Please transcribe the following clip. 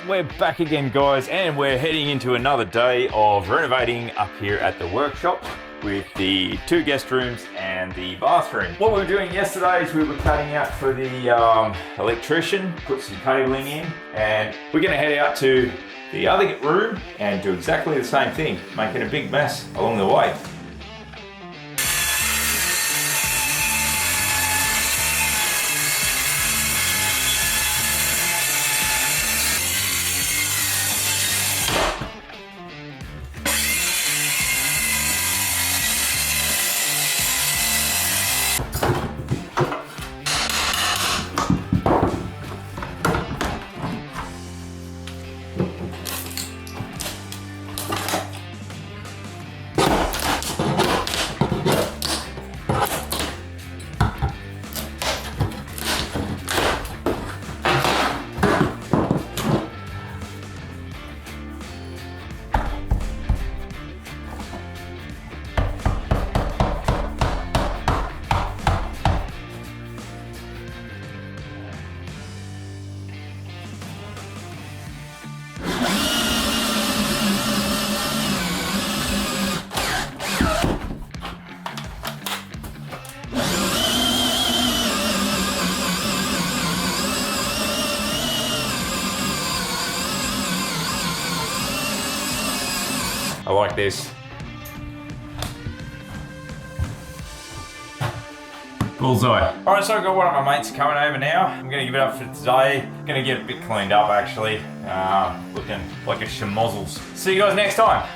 we're back again, guys, and we're heading into another day of renovating up here at the workshop with the 2 guest rooms and the bathroom. What we were doing yesterday is we were cutting out for the electrician, put some cabling in, and we're going to head out to the other room and do exactly the same thing, making a big mess along the way. I like this. Bullseye. All right, so I've got one of my mates coming over now. I'm gonna give it up for today. Gonna get a bit cleaned up actually. Looking like a schmozzles. See you guys next time.